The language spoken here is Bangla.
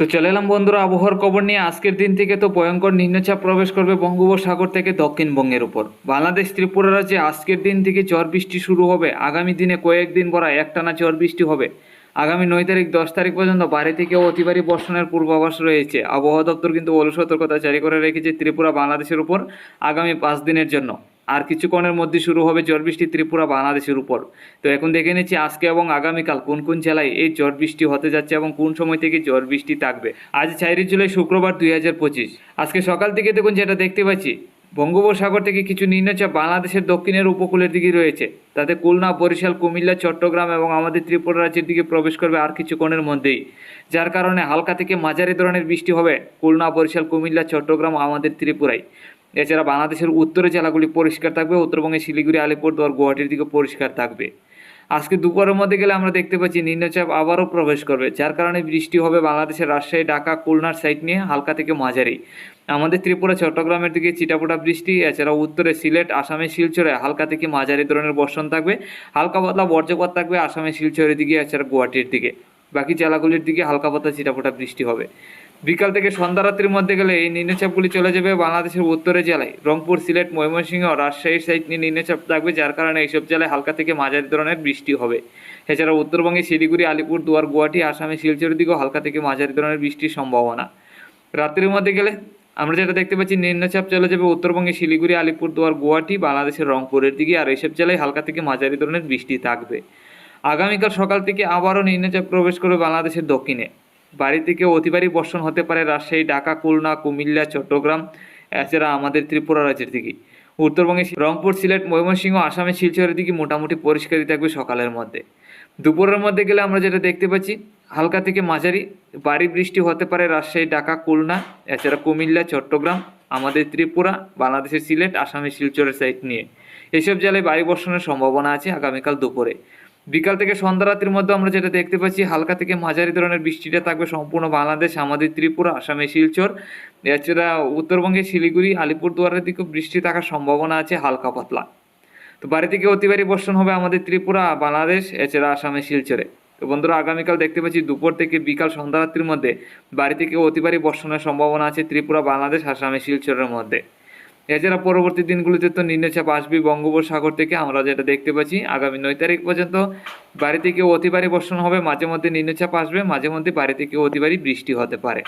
তো চলে এলাম বন্ধুরা আবহাওয়ার খবর নিয়ে। আজকের দিন থেকে তো ভয়ঙ্কর নিম্নচাপ প্রবেশ করবে বঙ্গোপসাগর থেকে দক্ষিণবঙ্গের উপর। বাংলাদেশ ত্রিপুরা রাজ্যে আজকের দিন থেকে ঝড় বৃষ্টি শুরু হবে। আগামী দিনে কয়েকদিন ভরা একটানা ঝড় বৃষ্টি হবে। আগামী 9 তারিখ 10 তারিখ পর্যন্ত ভারী থেকে অতি ভারী বর্ষণের পূর্বাভাস রয়েছে। আবহাওয়া দপ্তর কিন্তু বড় সতর্কতা জারি করে রেখেছে ত্রিপুরা বাংলাদেশের উপর আগামী 5 দিনের জন্য। আর কিছুক্ষণের মধ্যে শুরু হবে ঝড় বৃষ্টি ত্রিপুরা বাংলাদেশের উপর। তো এখন দেখে নিচ্ছি আজকে এবং আগামীকাল কোন কোন জেলায় এই ঝড় বৃষ্টি হতে যাচ্ছে এবং কোন সময় থেকে ঝড় বৃষ্টি থাকবে। আজ 4 জুলাই শুক্রবার 2025। আজকে সকাল থেকে দেখুন যেটা দেখতে পাচ্ছি, বঙ্গোপসাগর থেকে কিছু নিম্নচাপ বাংলাদেশের দক্ষিণের উপকূলের দিকে রয়েছে। তাতে খুলনা, বরিশাল, কুমিল্লা, চট্টগ্রাম এবং আমাদের ত্রিপুরা রাজ্যের দিকে প্রবেশ করবে আর কিছুক্ষণের মধ্যেই। যার কারণে হালকা থেকে মাঝারি ধরনের বৃষ্টি হবে খুলনা, বরিশাল, কুমিল্লা, চট্টগ্রাম, আমাদের ত্রিপুরায়। এছাড়া বাংলাদেশের উত্তরের জেলাগুলি পরিষ্কার থাকবে। উত্তরবঙ্গে শিলিগুড়ি, আলিপুরদুয়ার, গুয়াহাটির দিকে পরিষ্কার থাকবে। আজকে দুপুরের মধ্যে গেলে আমরা দেখতে পাচ্ছি নিম্নচাপ আবারও প্রবেশ করবে, যার কারণে বৃষ্টি হবে বাংলাদেশের রাজশাহী, ঢাকা, খুলনার সাইড নিয়ে হালকা থেকে মাঝারি। আমাদের ত্রিপুরা, চট্টগ্রামের দিকে চিটাপোটা বৃষ্টি। এছাড়া উত্তরে সিলেট, আসামের শিলচরে হালকা থেকে মাঝারি ধরনের বর্ষণ থাকবে। হালকা পাতলা বজ্রপাত থাকবে আসামের শিলচরের দিকে, এছাড়া গুয়াহাটির দিকে। বাকি জেলাগুলির দিকে হালকা পাতলা চিটাপোটা বৃষ্টি হবে। বিকাল থেকে সন্ধ্যা রাত্রির মধ্যে গেলে এই নিম্নচাপগুলি চলে যাবে বাংলাদেশের উত্তরের জেলায়। রংপুর, সিলেট, ময়মনসিংহ, রাজশাহীর সাইড নিয়ে নিম্নচাপ থাকবে, যার কারণে এইসব জেলায় হালকা থেকে মাঝারি ধরনের বৃষ্টি হবে। এছাড়া উত্তরবঙ্গে শিলিগুড়ি, আলিপুরদুয়ার, গুয়াহাটি, আসামের শিলচরের দিকেও হালকা থেকে মাঝারি ধরনের বৃষ্টির সম্ভাবনা। রাত্রির মধ্যে গেলে আমরা যেটা দেখতে পাচ্ছি, নিম্নচাপ চলে যাবে উত্তরবঙ্গে শিলিগুড়ি, আলিপুরদুয়ার, গুয়াহাটি, বাংলাদেশের রংপুরের দিকে। আর এইসব জেলায় হালকা থেকে মাঝারি ধরনের বৃষ্টি থাকবে। আগামীকাল সকাল থেকে আবারও নিম্নচাপ প্রবেশ করবে বাংলাদেশের দক্ষিণে। ভারী থেকে অতি ভারী বর্ষণ হতে পারে রাজশাহী, ঢাকা, খুলনা, কুমিল্লা, চট্টগ্রাম, এছাড়া আমাদের ত্রিপুরা রাজ্যের দিকে। উত্তরবঙ্গে রংপুর, সিলেট, ময়মনসিংহ, আসামের শিলচরের দিকে মোটামুটি পরিষ্কারই থাকবে সকালের মধ্যে। দুপুরের মধ্যে গেলে আমরা যেটা দেখতে পাচ্ছি, হালকা থেকে মাঝারি ভারী বৃষ্টি হতে পারে রাজশাহী, ঢাকা, খুলনা, এছাড়া কুমিল্লা, চট্টগ্রাম, আমাদের ত্রিপুরা, বাংলাদেশের সিলেট, আসামের শিলচরের সাইড নিয়ে। এইসব জেলায় ভারী বর্ষণের সম্ভাবনা আছে আগামীকাল দুপুরে। বিকাল থেকে সন্ধ্যা রাত্রির মধ্যে আমরা যেটা দেখতে পাচ্ছি, হালকা থেকে মাঝারি ধরনের বৃষ্টিটা থাকবে সম্পূর্ণ বাংলাদেশ, আমাদের ত্রিপুরা, আসামে শিলচর, এছাড়া উত্তরবঙ্গে শিলিগুড়ি, আলিপুরদুয়ারের দিকেও বৃষ্টি থাকার সম্ভাবনা আছে হালকা পাতলা। তো বাড়ি থেকে অতি ভারী বর্ষণ হবে আমাদের ত্রিপুরা, বাংলাদেশ, এছাড়া আসামে শিলচরে। তো বন্ধুরা, আগামীকাল দেখতে পাচ্ছি দুপুর থেকে বিকাল সন্ধ্যা রাত্রির মধ্যে বাড়ি থেকে অতি ভারী বর্ষণের সম্ভাবনা আছে ত্রিপুরা, বাংলাদেশ, আসামে শিলচরের মধ্যে। এছাড়া পরবর্তী দিনগুলিতে তো নিম্নচাপ আসবে বঙ্গোপসাগর থেকে। আমরা যেটা দেখতে পাচ্ছি, আগামী 9 তারিখ পর্যন্ত বাড়ি থেকে অতি ভারী বর্ষণ হবে, মাঝে মধ্যে নিম্নচাপ আসবে, মাঝে মধ্যে বাড়ি থেকে অতি ভারী বৃষ্টি হতে পারে।